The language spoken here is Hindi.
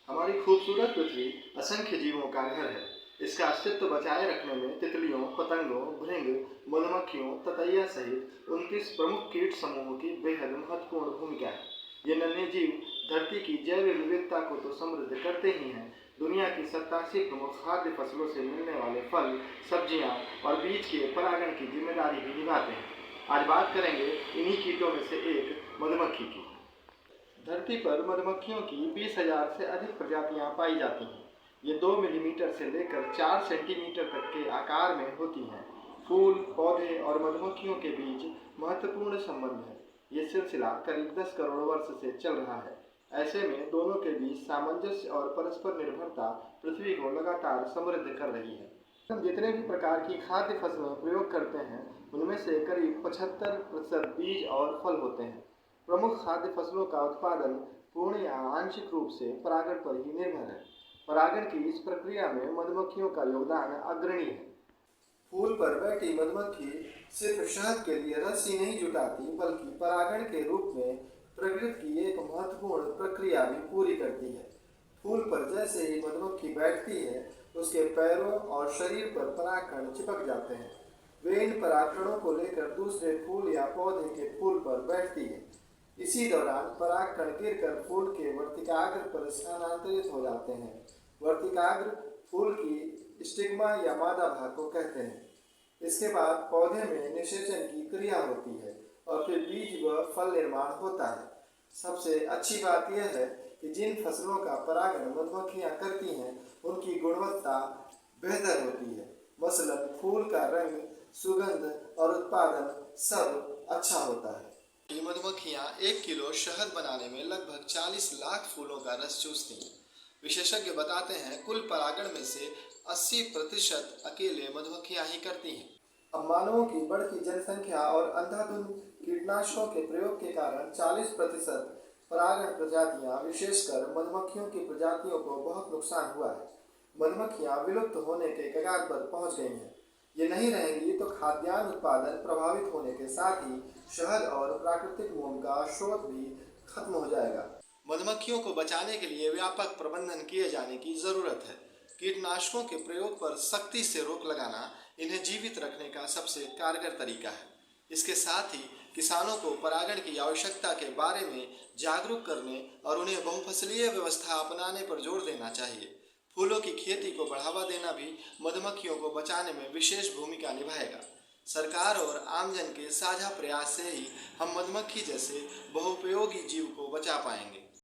हमारी खूबसूरत पृथ्वी असंख्य जीवों का घर है। इसका अस्तित्व बचाए रखने में तितलियों, पतंगों, भृंग, मधुमक्खियों, ततैया सहित 29 प्रमुख कीट समूहों की बेहद महत्वपूर्ण भूमिका है। ये नन्हे जीव धरती की जैव विविधता को तो समृद्ध करते ही हैं, दुनिया की 87 प्रमुख खाद्य फसलों से मिलने वाले फल, सब्जियां और बीज के परागण की जिम्मेदारी भी निभाते हैं। आज बात करेंगे इन्हीं कीटों में से एक मधुमक्खी की। धरती पर मधुमक्खियों की 20,000 से अधिक प्रजातियां पाई जाती हैं। ये 2 मिलीमीटर से लेकर 4 सेंटीमीटर तक के आकार में होती हैं। फूल, पौधे और मधुमक्खियों के बीच महत्वपूर्ण संबंध है। ये सिलसिला करीब 10 करोड़ वर्ष से चल रहा है। ऐसे में दोनों के बीच सामंजस्य और परस्पर निर्भरता पृथ्वी को लगातार समृद्ध कर रही है। हम जितने भी प्रकार की खाद्य फसलें प्रयोग करते हैं, उनमें से करीब 75% बीज और फल होते हैं। प्रमुख खाद्य फसलों का उत्पादन पूर्ण या आंशिक रूप से परागण पर ही निर्भर है। परागण की इस प्रक्रिया में मधुमक्खियों का योगदान अग्रणी है। फूल पर बैठी मधुमक्खी सिर्फ शहद के लिए रस्सी नहीं जुटाती, बल्कि परागण के रूप में प्रकृति की एक महत्वपूर्ण प्रक्रिया भी पूरी करती है। फूल पर जैसे ही मधुमक्खी बैठती है, उसके पैरों और शरीर पर परागकण चिपक जाते हैं। वे इन परागकणों को लेकर दूसरे फूल या पौधे के फूल पर बैठती है। इसी दौरान परागकण गिरकर फूल के वर्तिकाग्र पर स्थानांतरित हो जाते हैं। वर्तिकाग्र फूल की स्टिग्मा या मादा भाग को कहते हैं। इसके बाद पौधे में निषेचन की क्रिया होती है और फिर बीज व फल निर्माण होता है। सबसे अच्छी बात यह है कि जिन फसलों का परागण मधुमक्खियां करती हैं, उनकी गुणवत्ता बेहतर होती है। मसलन फूल का रंग, सुगंध और उत्पादन सब अच्छा होता है। मधुमक्खियां 1 किलो शहद बनाने में लगभग 40 लाख फूलों का रस चूसती हैं। विशेषज्ञ बताते हैं कुल परागण में से 80% अकेले मधुमक्खियां ही करती हैं। अब मानवों की बढ़ती जनसंख्या और अंधाधुंध कीटनाशकों के प्रयोग के कारण 40% परागण प्रजातियां, विशेषकर मधुमक्खियों की प्रजातियों को बहुत नुकसान हुआ है। मधुमक्खियां विलुप्त होने के कगार पर पहुंच गई हैं। ये नहीं रहेंगी तो खाद्यान्न उत्पादन प्रभावित होने के साथ ही शहद और प्राकृतिक मोम का स्रोत भी खत्म हो जाएगा। मधुमक्खियों को बचाने के लिए व्यापक प्रबंधन किए जाने की जरूरत है। कीटनाशकों के प्रयोग पर सख्ती से रोक लगाना इन्हें जीवित रखने का सबसे कारगर तरीका है। इसके साथ ही किसानों को परागण की आवश्यकता के बारे में जागरूक करने और उन्हें बहुफसलीय व्यवस्था अपनाने पर जोर देना चाहिए। फूलों की खेती को बढ़ावा देना भी मधुमक्खियों को बचाने में विशेष भूमिका निभाएगा। सरकार और आमजन के साझा प्रयास से ही हम मधुमक्खी जैसे बहुपयोगी जीव को बचा पाएंगे।